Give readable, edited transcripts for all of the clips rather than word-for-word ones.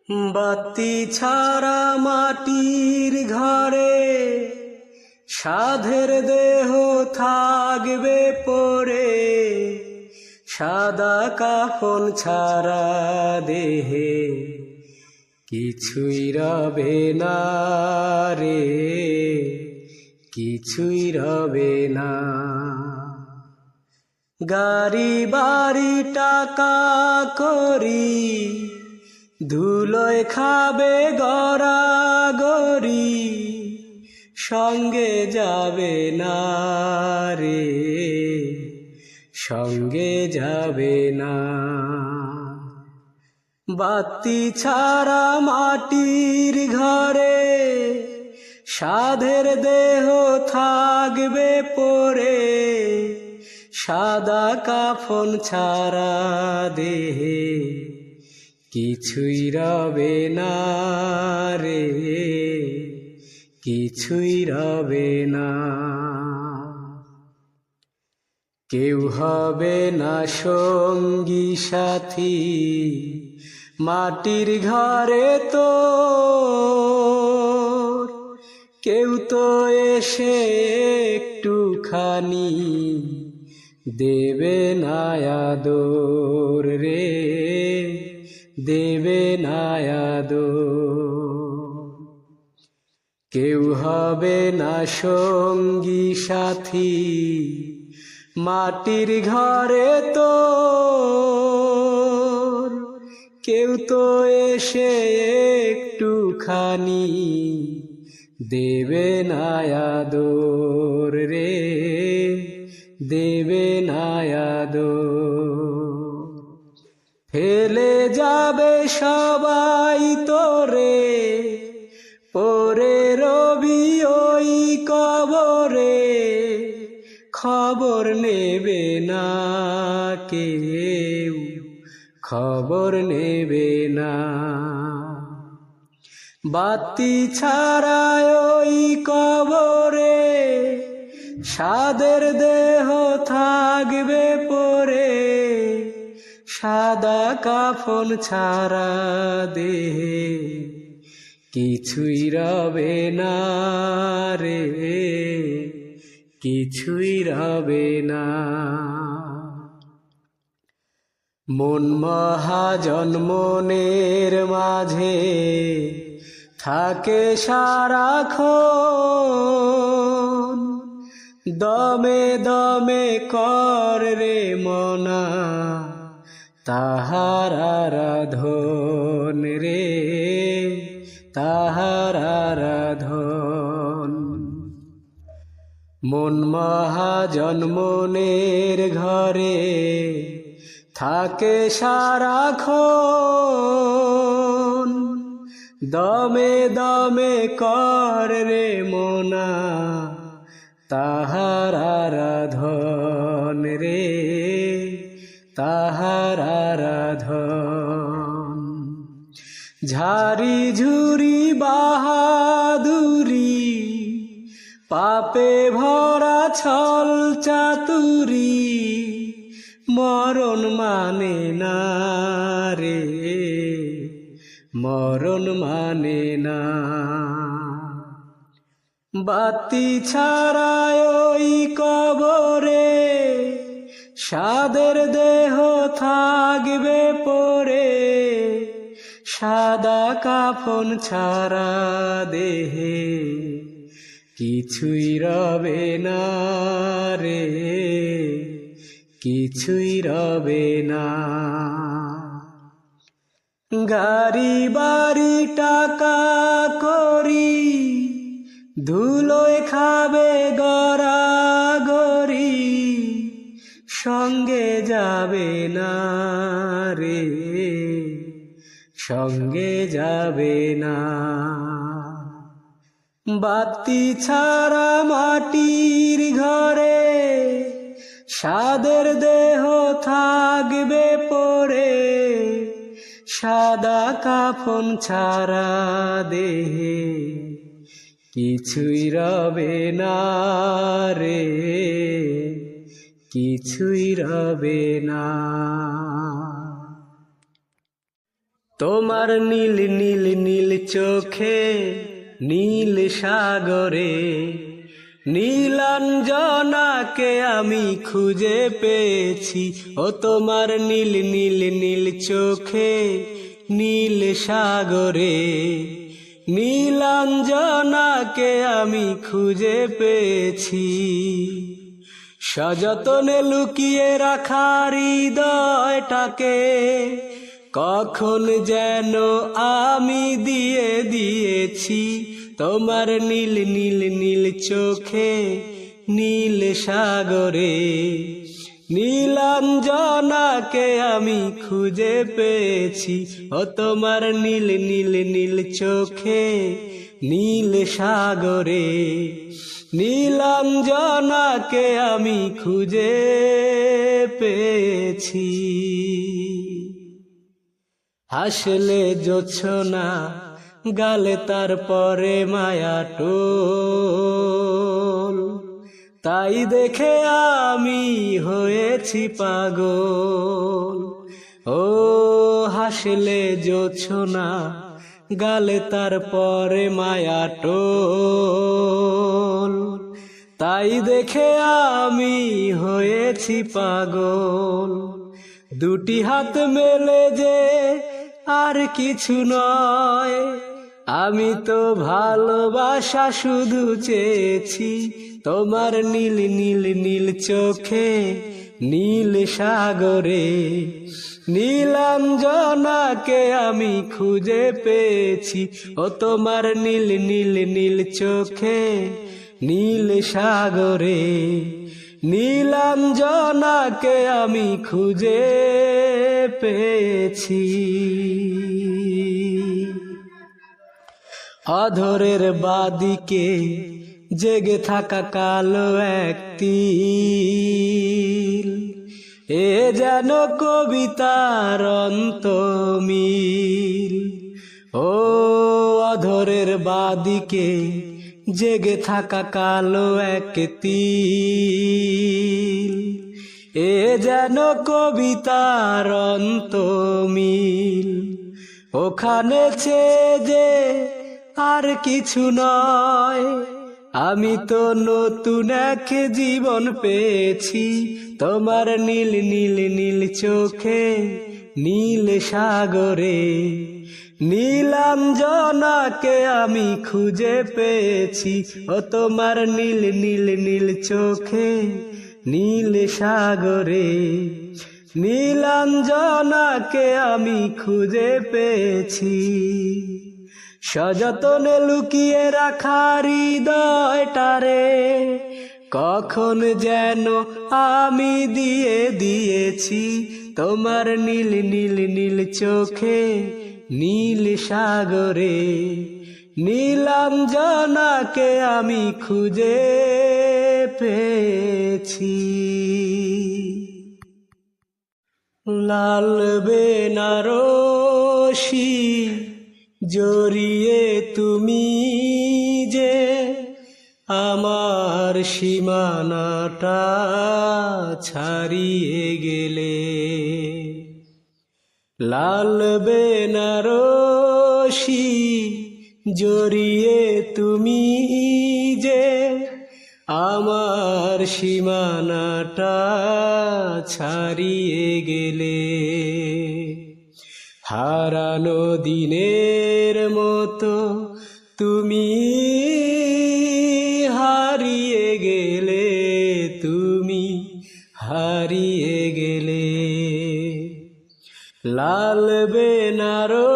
বাতি ছাড়া মাটির ঘরে সাধের দেহ থাকবে পড়ে, সাদা কাফন ছাড়া দেহে কিছুই রবে না রে, কিছুই রবে না। গাড়ি বাড়ি টাকা করি ধুলোয় খাবে গড়াগড়ি, সঙ্গে যাবে না রে, সঙ্গে যাবে না। বাতি ছাড়া মাটির ঘরে সাধের দেহ থাকবে পড়ে, সাদা কাফন ছাড়া দেহে কিছুই রবে না রে, কিছুই রবে না। কেউ হবে না সঙ্গী সাথী মাটির ঘরে তো, কেউ তো এসে একটুখানি দেবে না আদর রে, দেবে না আদর। কেউ হবে না সঙ্গী সাথী মাটির ঘরে তো, কেউ তো এসে একটুখানি দেবে না আদর রে, দেবে না আদর। ফেলে যাবে সবাই তোরে, পরে রবি ওই কবরে, খবর নেবে না কেউ, খবর নেবে না। বাতি ছাড়া ওই কবরে সাদের দেহ থাকবে পড়ে, সাদা কাফন ছাড়া দেহে কিছুই রবে না রে, কিছুই রবে না। মন মহাজন মনের মাঝে থাকে সারাক্ষণ, দমে দমে কর রে মনা তাহার আরাধন রে, তাহার আরাধন। মন মহাজন মনের ঘরে থাকে সারাক্ষণ, দমে দমে কর রে মোনা তাহার আরাধন রে, তাহার আরাধন। ঝারি ঝুরি বাহাদুরি পাপে ভরা ছল চাতুরি, মরণ মানে না রে, মরণ মানে না। বাতি ছাড়া ওই কবরে সাদের দেহ থাকবে পড়ে, সাদা কাফন ছাড়া দেহে কিছুই রবে না রে, কিছুই রবে না। গাড়ি বাড়ি টাকা করি ধুলোয় খাবে গড়াগড়ি, সঙ্গে যাবে না রে, সঙ্গে যাবে না। বাতি ছাড়া মাটির ঘরে সাদের দেহ থাকবে পড়ে, সাদা কাফন ছাড়া দেহে কিছুই রবে না রে, কিছুই রবে না। তোমার নীল নীল নীল চোখে নীল সাগরে নীলাঞ্জনাকে আমি খুঁজে পেয়েছি। ও তোমার নীল নীল নীল চোখে নীল সাগরে নীলাঞ্জনাকে আমি খুঁজে পেয়েছি। সযতনে লুকিয়ে রাখা হৃদয়টাকে কখন যেন আমি দিয়ে দিয়েছি। তোমার নীল নীল নীল চোখে নীল সাগরে নীলাঞ্জনাকে আমি খুঁজে পেয়েছি। ও তোমার নীল নীল নীল চোখে নীল সাগরে নীলাঞ্জনাকে আমি খুঁজে পেয়েছি। হাসলে জোছনা গালে তারপরে মায়া টোল, তাই দেখে আমি হয়েছি পাগল। ও হাসলে জোছনা গালে তারপরে মায়া টোল, তাই দেখে আমি হয়েছি পাগল। দুটি হাত মেলে যে আর কিছু নয়, আমি তো ভালোবাসা শুধু চেয়েছি। তোমার নীল নীল নীল চোখে নীল সাগরে নীলাঞ্জনাকে আমি খুঁজে পেয়েছি। ও তোমার নীল নীল নীল চোখে নীল সাগরে নীলাঞ্জনাকে আমি খুঁজে পেয়েছি। অধরের বাদিকে জেগে থাকা কালো এক তিল, এ যেন কবিতার অন্তমিল। ও অধরের বাদিকে জেগে থাকা কালো এক তিল, এ যেন কবিতার অন্তমিল। ওখানে যে আর কিছু নয়, আমি তো নতুন এক জীবন পেয়েছি। তোমার নীল নীল নীল চোখে নীল সাগরে নীলাঞ্জনাকে আমি খুঁজে পেয়েছি। ও তোমার নীল নীল নীল চোখে নীল সাগরে নীলাঞ্জনাকে আমি খুঁজে পেয়েছি। সযতনে লুকিয়ে রাখা হৃদয়টারে কখন যেন আমি দিয়ে দিয়েছি। তোমার নীল নীল নীল চোখে নীল সাগরে নীলাঞ্জনাকে আমি খুঁজে পেয়েছি। লাল বেনারসি জড়িয়ে তুমি যে আমার সীমানাটা ছাড়িয়ে গেলে। লাল বেনারসি জড়িয়ে তুমি যে আমার সীমানাটা ছাড়িয়ে গেলে। হারানো দিনের মতো তুমি হারিয়ে গেলে, তুমি হারিয়ে গেলে। লাল বেনারসি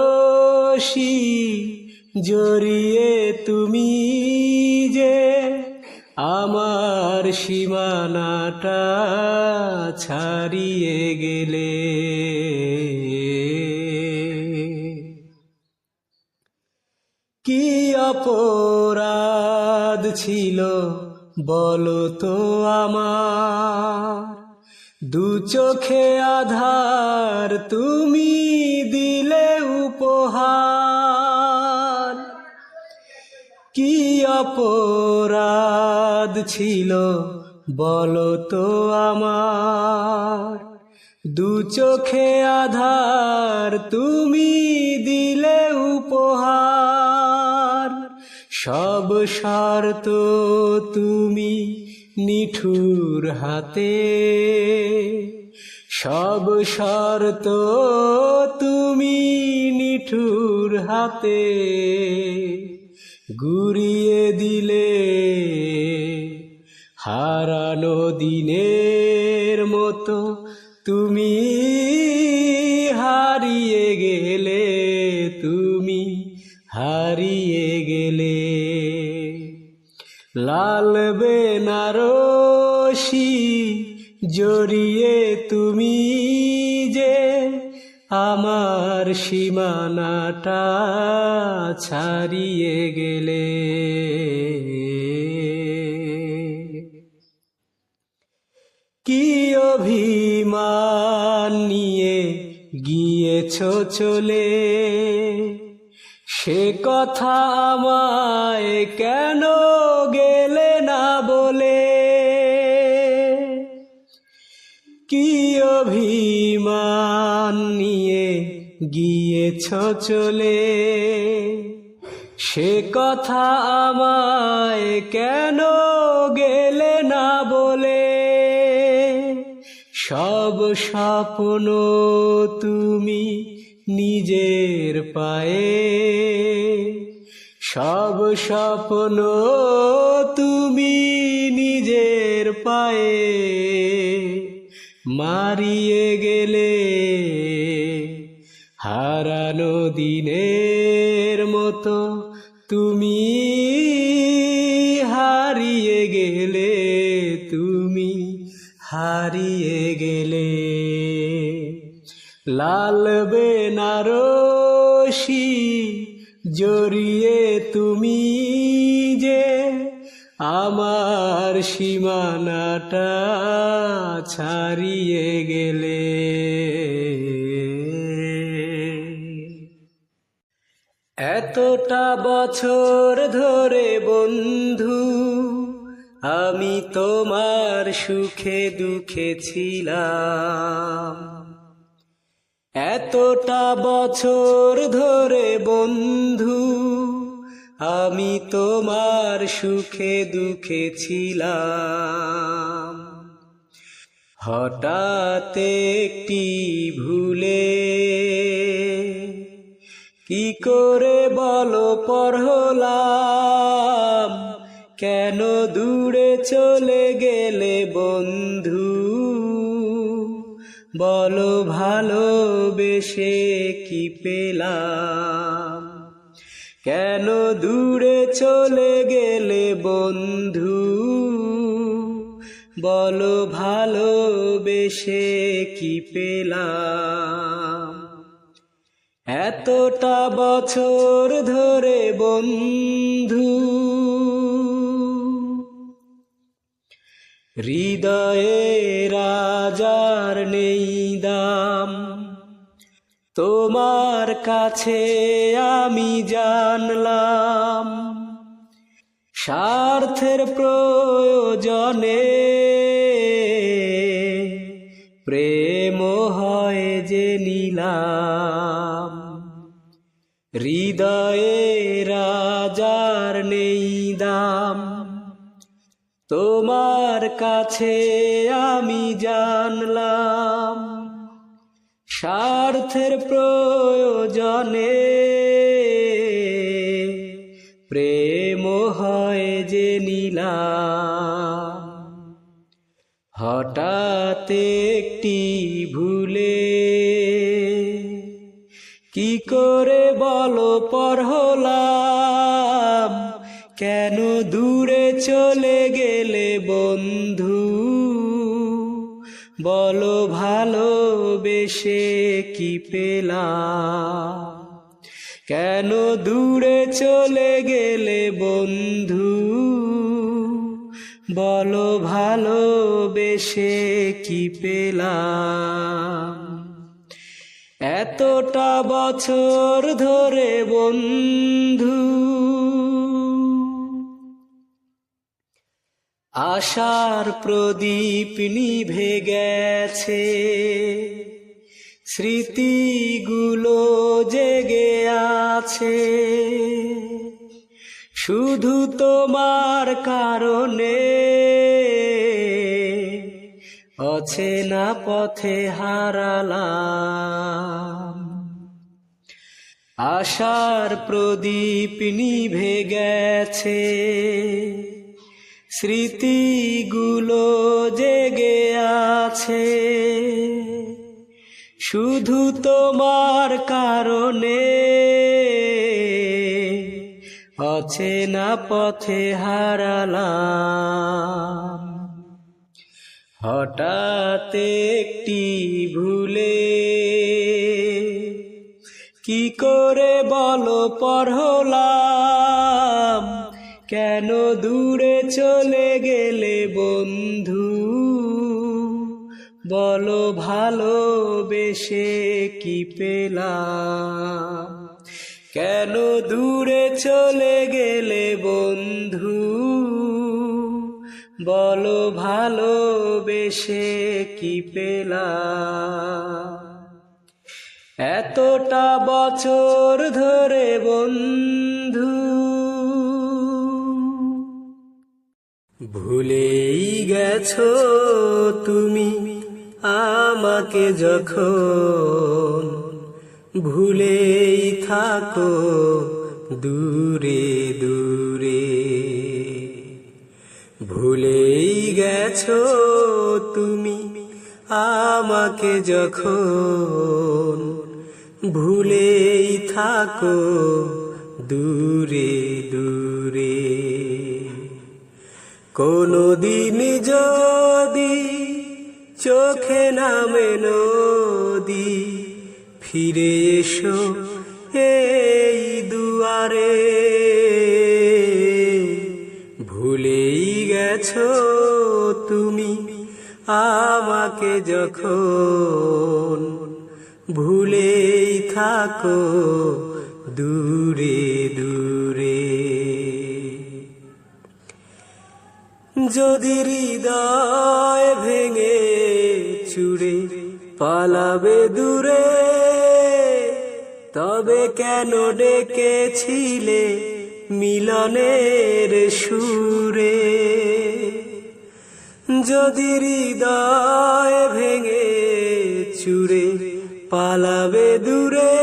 জড়িয়ে তুমি যে আমার সীমানাটা ছাড়িয়ে গেলে। কি অপরাধ ছিল বলো তো আমার, দু চোখে আধার তুমি দিলে উপহার। কি অপরাধ ছিল বলো তো আমার, দু চোখে আধার তুমি দিলে উপহার, সব শর্ত তুমি নিঠুর হাতে, সব শর্ত তুমি নিঠুর হাতে গুরিয়ে দিলে। হারানো দিনের মতো তুমি হারিয়ে গেলে, তুমি হারিয়ে গেলে। লাল বেনারসি জড়িয়ে তুমি যে আমার সীমানাটা ছাড়িয়ে গেলে। কি অভিমান নিয়ে গিয়েছ চলে, সে কথা আমায় কেন গেলে না বলে। কি অভিমান নিয়ে গিয়েছ চলে, সে কথা আমায় কেন গেলে না বলে। সব স্বপ্ন তুমি নিজের পায়ে, সব স্বপ্ন তুমি নিজের পায়ে মারিয়ে গেলে। হারানো দিনের মতো তুমি হারিয়ে গেলে, তুমি হারিয়ে গেলে। লাল বেনারসি জড়িয়ে তুমি যে আমার সীমানাটা ছাড়িয়ে গেলে। এতটা বছর ধরে বন্ধু আমি তোমার সুখে দুঃখে ছিলাম। এতটা বছর ধরে বন্ধু আমি তোমার সুখে দুঃখে ছিলাম। হঠাৎ একটি ভুলে কি করে বলো পর হলাম, কেন দূরে চলে গেলে বন্ধু। বলো ভালোবেসে কি পেলাম, কেন দূরে চলে গেলে বন্ধু। বলো ভালোবেসে কি পেলাম। এতটা বছর ধরে বন্ধু হৃদয়ে রাজার নেই দাম, তোমার কাছে আমি জানলাম। স্বার্থের প্রয়োজনে প্রেম হয় যে নিলাম। হৃদয়ে রাজার নেই দাম, তোমার কাছে আমি জানলাম। স্বার্থের প্রয়োজনে প্রেম হয় যে নিলাম। হঠাৎ একটি ভুলে কি করে বলো পর হলাম, কেন দূরে চলে গেলে বন্ধু। বলো ভালোবেসে কি পেলাম, কেন দূরে চলে গেলে বন্ধু। বলো ভালোবেসে কি পেলাম। এতটা বছর ধরে বন্ধু আশার প্রদীপ নিভে গেছে, স্মৃতিগুলো জেগে আছে, শুধু তোমার কারণে অচেনা পথে হারালাম। আশার প্রদীপ নিভে গেছে, স্মৃতিগুলো জেগে আছে, শুধু তোমার কারণে অচেনা পথে হারালাম। হঠাৎ একটি ভুলে কি করে বলো পর হলাম, কেন দূরে চলে গেলে বন্ধু, বলো ভালোবেসে কি পেলাম, কেন দূরে চলে গেলে বন্ধু, বলো ভালোবেসে কি পেলাম। এতটা বছর ধরে বন্ধু ভুলেই গেছো তুমি আমাকে, যখন ভুলেই থাকো দূরে দূরে, ভুলেই গেছো তুমি আমাকে, যখন ভুলেই থাকো দূরে দূরে। কোনদিন যদি চোখে নামে নদী, ফিরে এসো এই দুয়ারে, ভুলেই গেছো তুমি আমাকে, যখন ভুলেই থাকো দূরে দূরে। যদি হৃদয় ভেঙে চুরে পালাবে দূরে, তবে কেন ডেকেছিলে মিলনের সুরে। যদি হৃদয় ভেঙে চুরে পালাবে দূরে,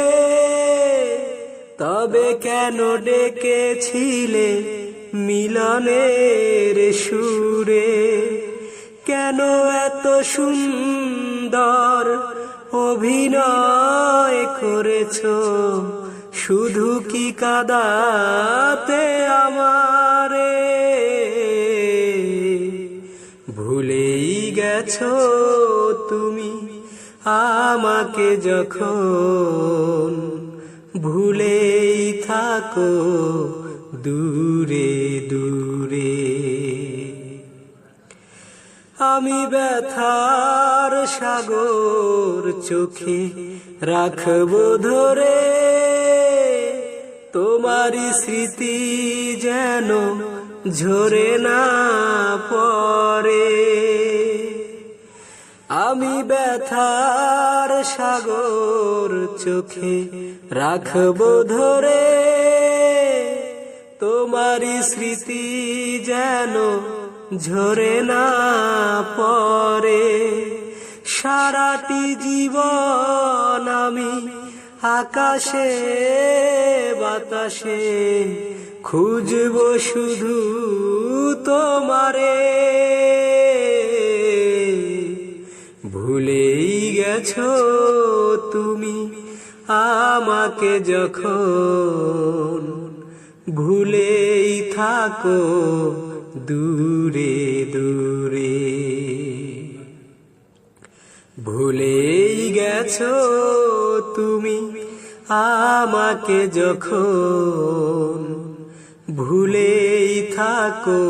তবে কেন ডেকেছিলে মিলনের সুরে। কেন এত সুন্দর অভিনয় করেছো, শুধু কি কাঁদাতে আমারে। ভুলেই গেছো তুমি আমাকে, যখন ভুলেই থাকো দূরে দূরে। আমি ব্যথার সাগর চোখে রাখবো ধরে, তোমারই স্মৃতি যেন ঝরে না পড়ে। আমি ব্যথার সাগর চোখে রাখবো ধরে, তোমারই স্মৃতি যেন ঝরে না পড়ে। সারাটি জীবন আমি আকাশে বাতাসে খুঁজবো শুধু তোমারে। ভুলেই গেছো তুমি আমাকে, যখন ভুলেই থাকো দূরে দূরে। ভুলেই গেছো তুমি আমাকে, যখন ভুলেই থাকো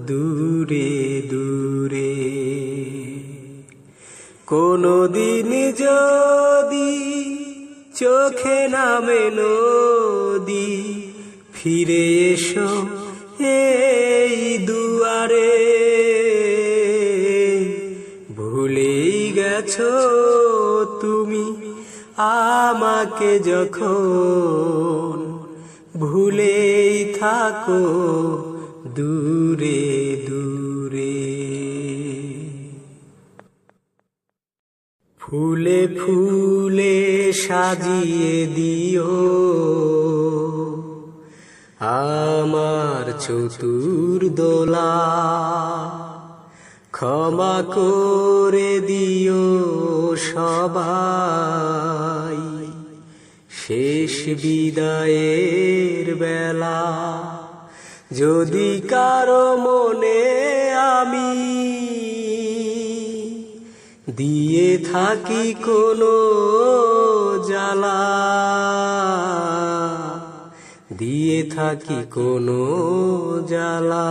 দূরে দূরে। কোনদিন যদি চোখে নামে নদী, ফিরে এসো এই দুয়ারে। গেছো তুমি আমাকে যখন, ভুলেই থাকো দূরে দূরে। ফুলে ফুলে সাজিয়ে দিও আমার চতুর্দোলা, ক্ষমা করে দিও সবাই শেষ বিদায়ের বেলা। যদি কারো মনে আমি দিয়ে থাকি কোনো জ্বালা, দিয়ে থাকি কোনো জ্বালা,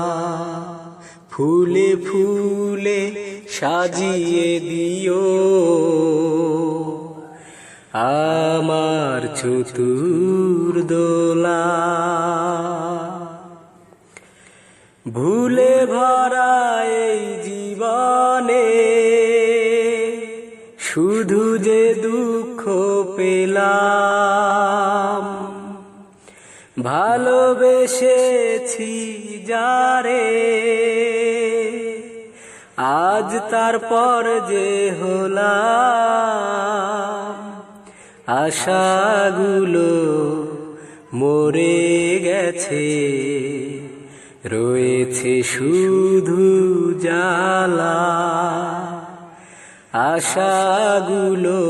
ফুলে ফুলে সাজিয়ে দিও আমার চতুর্দোলা। ভুলে ভরা এই জীবনে শুধু যে দুঃখ পেলাম, ভালোবেসেছি যারে আজ তারপর যে হলাম, আশাগুলো মরে গেছে, রয়েছে শুধু জ্বালা। আশাগুলো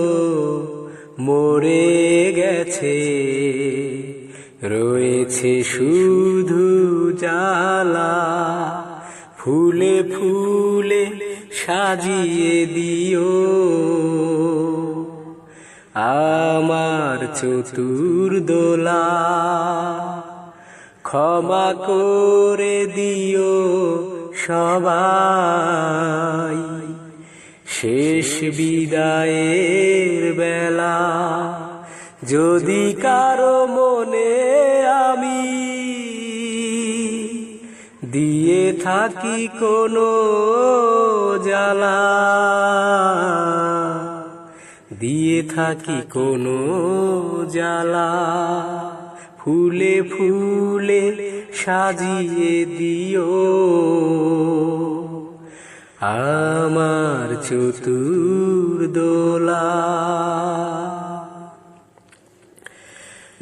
মরে গেছে, রয়েছে শুধু জ্বালা। ফুলে ফুলে সাজিয়ে দিও আমার চতুর্দোলা, ক্ষমা করে দিও সবাই শেষ বিদায়ের বেলা। যদি কারো মনে আমি দিয়ে থাকি কোনো জ্বালা, দিয়ে থাকি কোনো জ্বালা, ফুলে ফুলে সাজিয়ে দিও আমার চতুর্দোলা।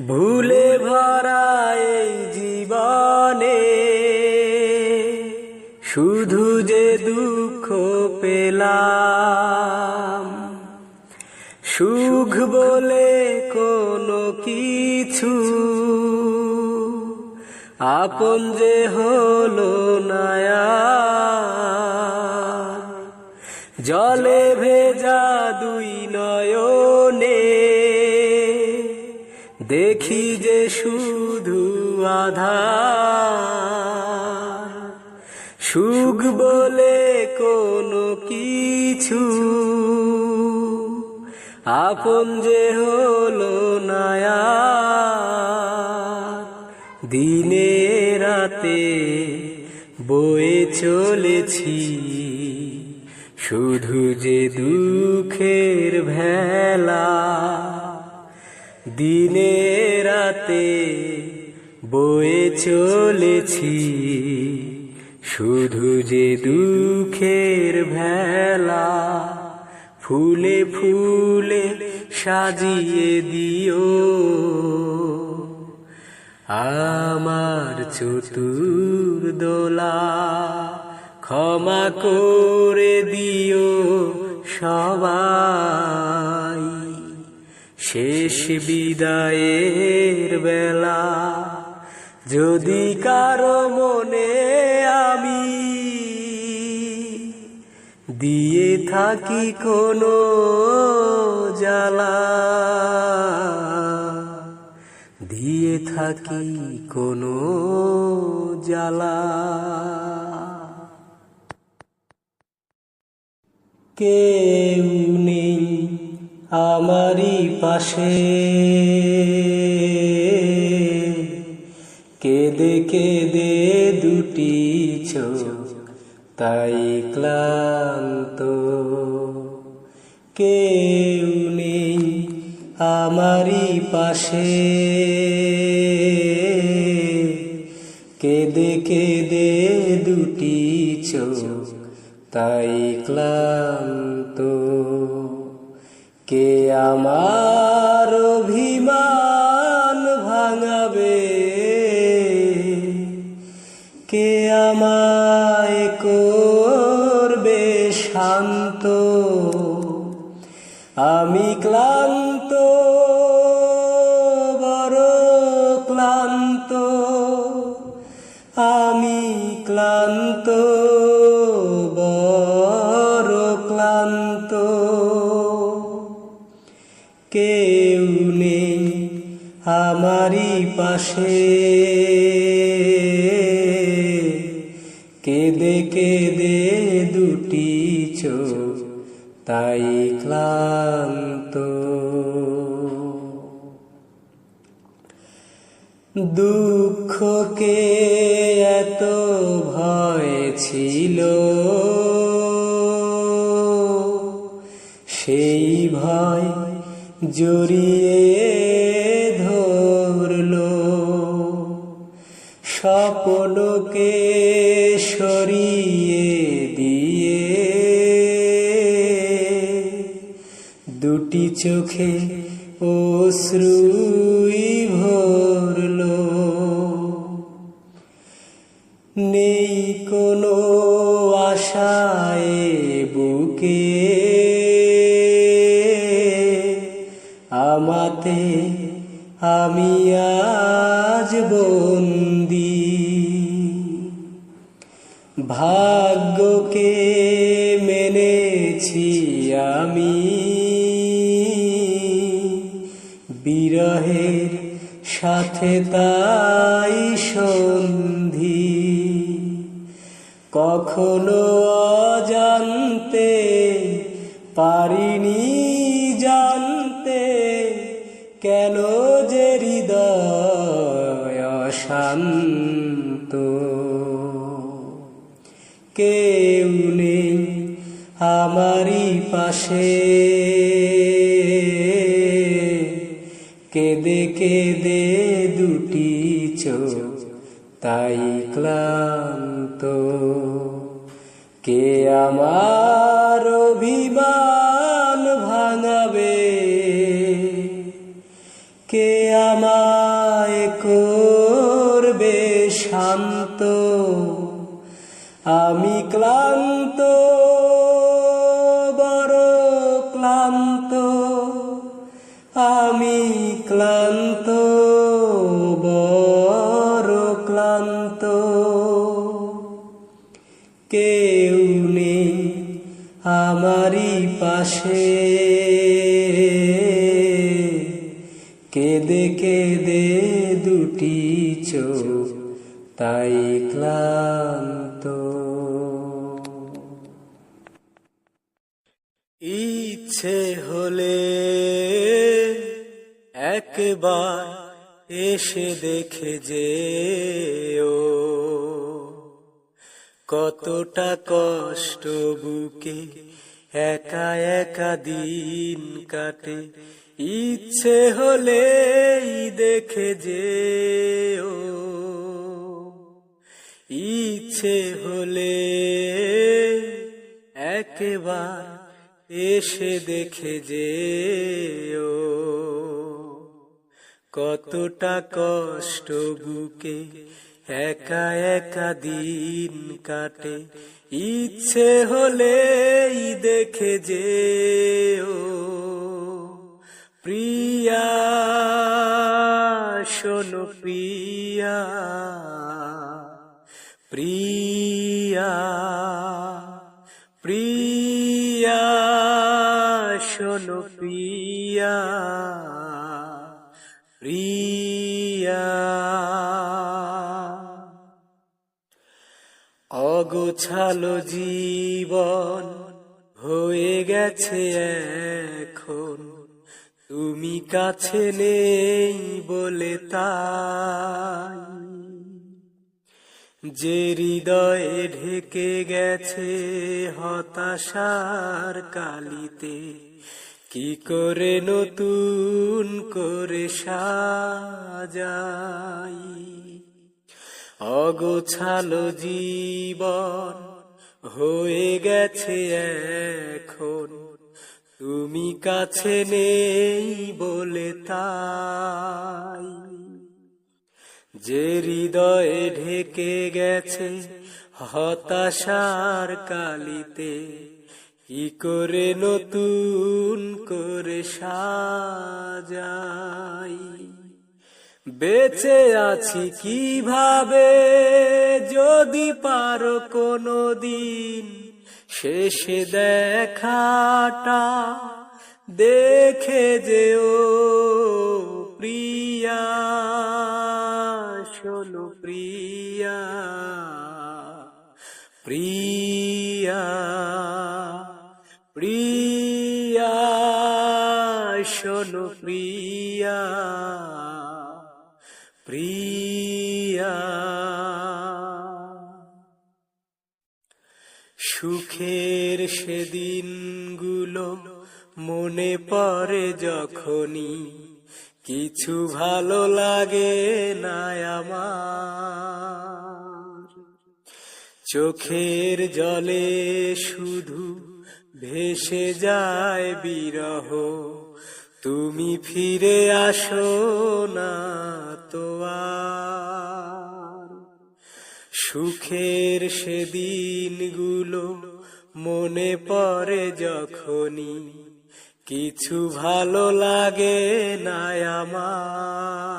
ভুলে ভরা এই জীবনে শুধু যে দুঃখ পেলাম, সুখ বলে কোনো কিছু আপন যে হলো না। জলে ভেজা দুই নয়নে দেখি যে শুধু আধার, সুখ বলে কোনো কিছু আপন যে হলো না। দিনে রাতে বয়ে চলেছি শুধু যে দুঃখের ভেলা, দিনে রাতে বয়ে চলেছি শুধু যে দুঃখের ভেলা। ফুলে ফুলে সাজিয়ে দিও আমার চতুর্দোলা, ক্ষমা করে দিও সবাই শেষ বিদায়ের বেলা। যদি কারো মনে আমি দিয়ে থাকি কোনো জ্বালা, দিয়ে থাকি কোনো জ্বালা। কেউ নেই আমারই পাশে, কেঁদে কেঁদে দুটি চোখ তাই ক্লান্ত। কেউ নেই আমারই পাশে, কেঁদে কেঁদে দুটি চোখ তাই ক্লান্ত। কে আমার অভিমান ভাঙাবে, কে আমায় করবে শান্ত। আমি ক্লান্ত, বড় ক্লান্ত, আমি ক্লান্ত, বড় ক্লান্ত। কেউ নেই আমারই পাশে, কেঁদে কেঁদে দুটি চোখ তাই ক্লান্ত। দুঃখকে এত ভয় ছিল, সেই ভয় জড়িয়ে ধরলো। স্বপ্নকে সরিয়ে দিয়ে দুটি চোখে অশ্রুই ভরলো। নেই কোনো আশায় বুকে, আমাতে আমি আজ বন্দী। ভাগ্যকে মেনেছি আমি, বিরহের সাথে তাই সন্ধি। কখনো অজান্তে পারিনি জানতে, কেন যে হৃদয় অশান্ত। কেউ নেই আমারই পাশে, কেঁদে কেঁদে দুটি চোখ তাই ক্লান্ত। কে আমার অভিমান ভাঙাবে, কে আমায় করবে শান্ত। আমি ক্লান্ত, বড় ক্লান্ত, আমি ক্লান্ত, বড় ক্লান্ত। কেউ নেই আমারই পাশে, কেঁদে কেঁদে দুটি চোখ তাই ক্লান্ত। ইচ্ছে হলে একবার এসে দেখে যেও, কতটা কষ্ট বুকে একা একা দিন কাটে। ইচ্ছে হলে দেখে যেও, ইচ্ছে হলে একবার এসে দেখে যেও, কতটা কষ্ট বুকে একা একা দিন কাটে। ইচ্ছে হলে দেখে যেও, প্রিয়া শোনো প্রিয়া, প্রিয়া, প্রিয়া শোনো প্রিয়া, প্রিয়া। অগোছালো জীবন হয়ে গেছে এখন, তুমি কাছে নেই বলে তাই। যে হৃদয়ে ঢেকে গেছে হতাশার কালিতে, কি করে নতুন করে সাজাই। অগোছালো জীবন হয়ে গেছে এখন, তুমি কাছে নেই বলে তাই। যে হৃদয়ে ঢেকে গেছে হতাশার কালিতে, কি করে নতুন করে সাজাই। বেঁচে আছি কিভাবে যদি পারো কোনো দিন, শেষে দেখাটা দেখে যেও প্রিয়া, শোনো প্রিয়া, প্রিয়া, প্রিয়া, শোনো প্রিয়া, প্রিয়া। সুখের সেদিনগুলো মনে পড়ে যখনই, কিছু ভালো লাগে না আমার। চোখের জলে শুধু ভেসে যায় বিরহ, তুমি ফিরে আসো না তো আর। সুখের সেদিনগুলো মনে পড়ে যখনই, কিছু ভালো লাগে না আমার।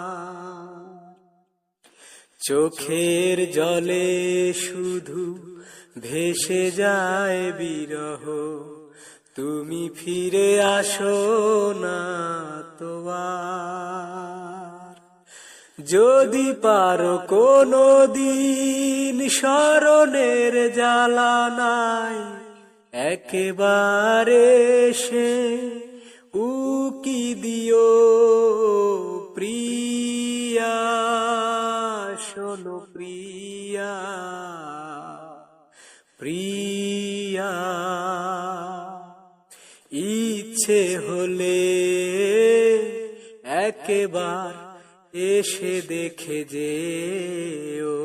চোখের জলে শুধু ভেসে যায় বিরহ, তুমি ফিরে আসো না তো আর। যদি পারো কোনো দিন স্মরণের জ্বালানায় একেবারে সে উকি দিও প্রিয়া, শোনো প্রিয়া, প্রিয়া। ইচ্ছে হলে একবার এসে দেখে যেও,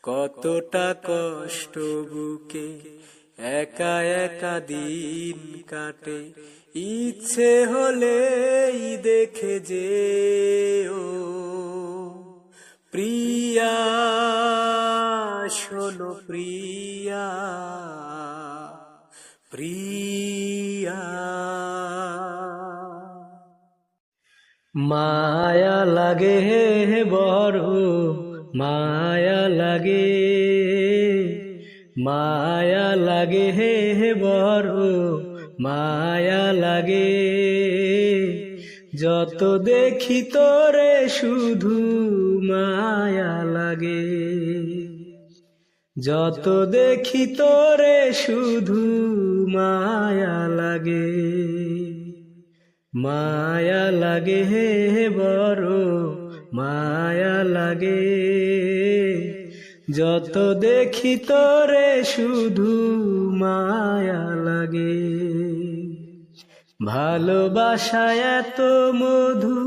কতটা কষ্ট বুকে একা একা দিন কাটে। ইচ্ছে হলেই দেখে যেও প্রিয়া, শোনো প্রিয়া, প্রিয়া। মায়া লাগে হে বড় মায়া লাগে, মায়া লাগে হে বড় মায়া লাগে। যত দেখি তোরে শুধু মায়া লাগে, যত দেখি তোরে শুধু মায়া লাগে। মায়া লাগে হে বড় মায়া লাগে, যত দেখি তোরে শুধু মায়া লাগে। ভালোবাসা এত মধু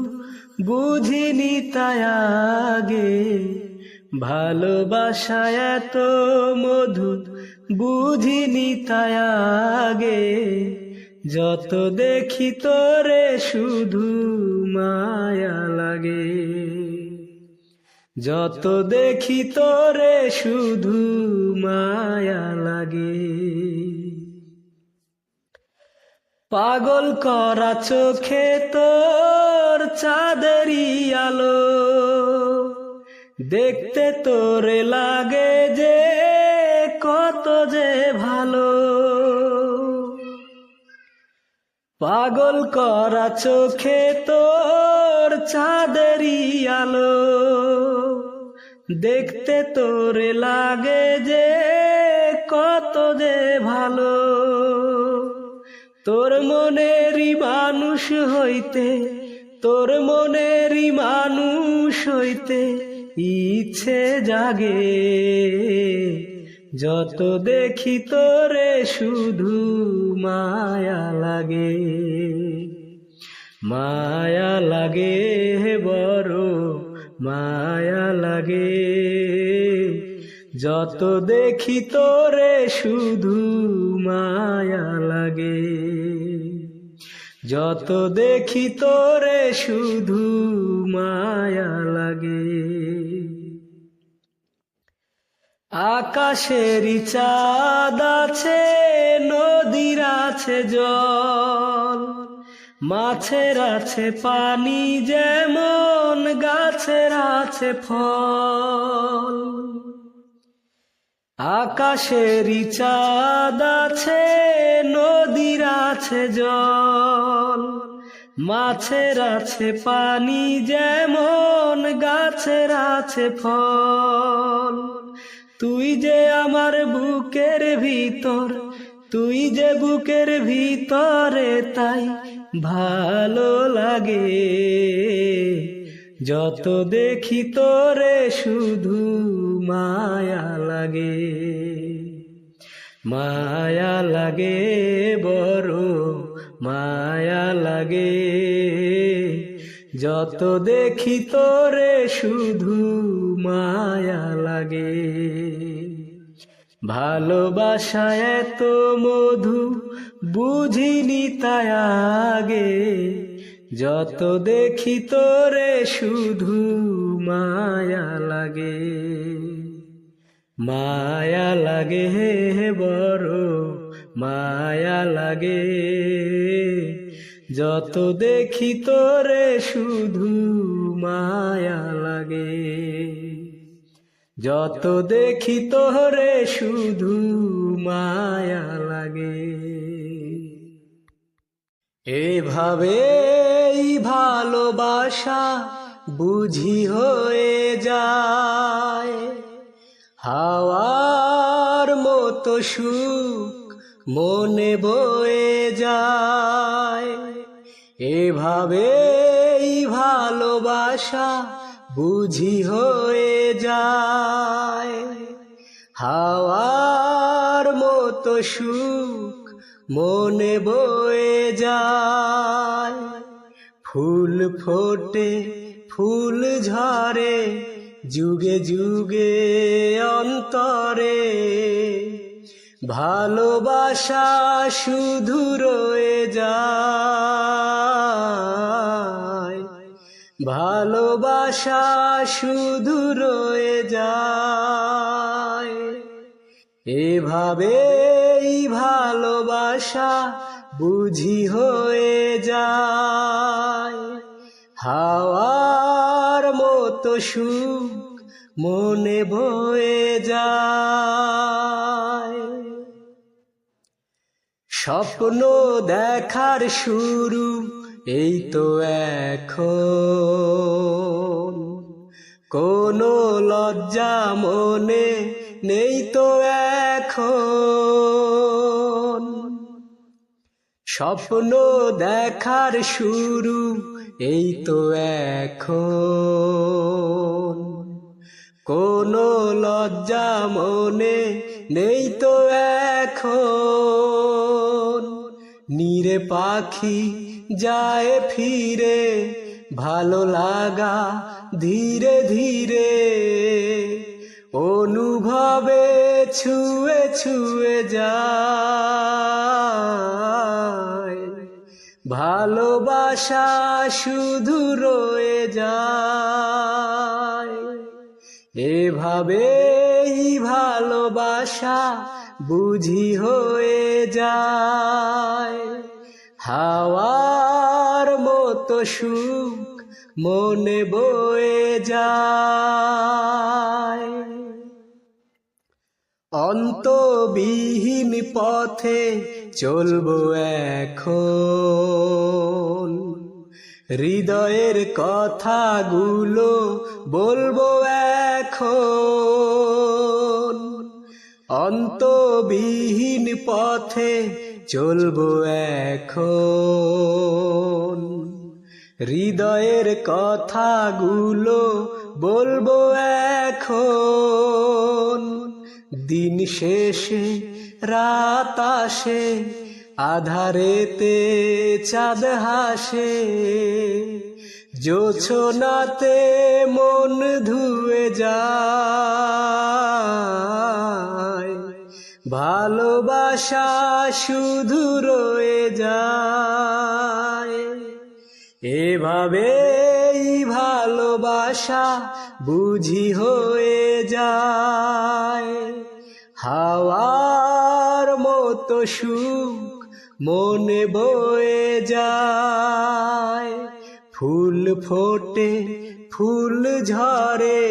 বুঝিনি তাই আগে, ভালোবাসা এত মধু বুঝিনি তাই আগে। যত দেখি তোরে শুধু মায়া লাগে, যত দেখি তোরে শুধু মায়া লাগে। পাগল করা চোখে তোর চাঁদেরই আলো, দেখতে তোরে লাগে যে কত যে ভালো। পাগল করা চোখে তোর চাঁদেরই আলো, দেখতে তোরে লাগে যে কত যে ভালো। তোর মনেরই মানুষ হইতে, তোর মনেরই মানুষ হইতে ইচ্ছে জাগে, যত দেখি তোরে শুধু মায়া লাগে, মায়া লাগে বড় মায়া লাগে। যত দেখি তোরে শুধু মায়া লাগে, যত দেখি তোরে শুধু মায়া লাগে। আকাশেরই চাঁদ আছে, নদীর আছে জল, মাছের আছে পানি যেমন গাছের আছে ফল। আকাশেরই চাঁদ আছে, নদীর আছে জল, মাছের আছে পানি যেমন গাছের আছে ফল। তুই যে আমার বুকের ভিতর, তুই যে বুকের ভিতরে, তাই ভালো লাগে। যত দেখি তোরে শুধু মায়া লাগে, মায়া লাগে বড় মায়া লাগে। যত দেখি তোরে শুধু মায়া লাগে। ভালোবাসা এত মধু বুঝিনি তাই আগে, যত দেখি তোরে শুধু মায়া লাগে, মায়া লাগে বড় মায়া লাগে। যত দেখি তোরে শুধু মায়া লাগে, যত দেখি তোরে শুধু মায়া লাগে। এভাবেই ভালোবাসা বুঝি হয়ে যায়, হাওয়ার মতো সুখ মনে বয়ে যায়। এভাবেই ভালোবাসা বুঝি হয়ে যায়, হাওয়ার মতো সুখ মনে বয়ে যায়। ফুল ফোটে ফুল ঝরে যুগে যুগে অন্তরে, ভালোবাসা শুধু রয়ে যায়, ভালোবাসা শুধু রয়ে যায়। এভাবেই ভালোবাসা বুঝি হয়ে যায়, হাওয়ার মতো সুখ মনে বয়ে যায়। স্বপ্ন দেখার শুরু এই তো এখন, কোনো লজ্জা মনে নেই তো এখন। স্বপ্ন দেখার শুরু এই তো এখন, কোনো লজ্জা মনে নেই তো এখন। নীরে পাখি যায় ফিরে, ভালো লাগা ধীরে ধীরে, অনুভবে ছুঁয়ে ছুঁয়ে যায়। ভালোবাসা শুধু রয়ে যায়, এভাবেই ভালোবাসা বুঝি হয়ে যায়। হাওয়ার মতো সুখ মনে বয়ে যায়। অন্তবিহীন পথে চলবো এখন, হৃদয়ের কথাগুলো বলবো এখন। অন্তবিহীন পথে চলবো এখন, হৃদয়ের কথাগুলো বলবো এখন। দিন শেষে রাত আসে, আধারেতে চাঁদ হাসে, জোছনাতে মন ধুয়ে যায়, ভালোবাসা শুধু রয়ে যায়। এভাবেই ভালোবাসা বুঝি হয়ে যায়, হাওয়ার মতো সুখ মনে বয়ে যায়। ফুল ফোটে ফুল ঝরে,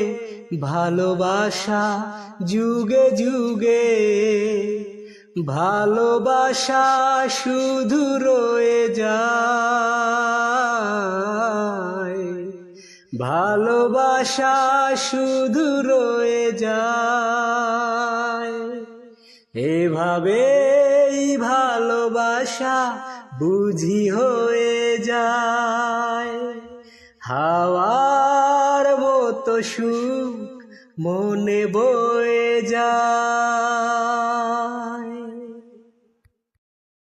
ভালোবাসা যুগে যুগে, ভালোবাসা শুধু রয়ে যায়, ভালোবাসা শুধু রয়ে যায়। এভাবেই ভালোবাসা বুঝি হয়ে যায়, হাওয়ার মতো সুখ মনে বয়ে যায়।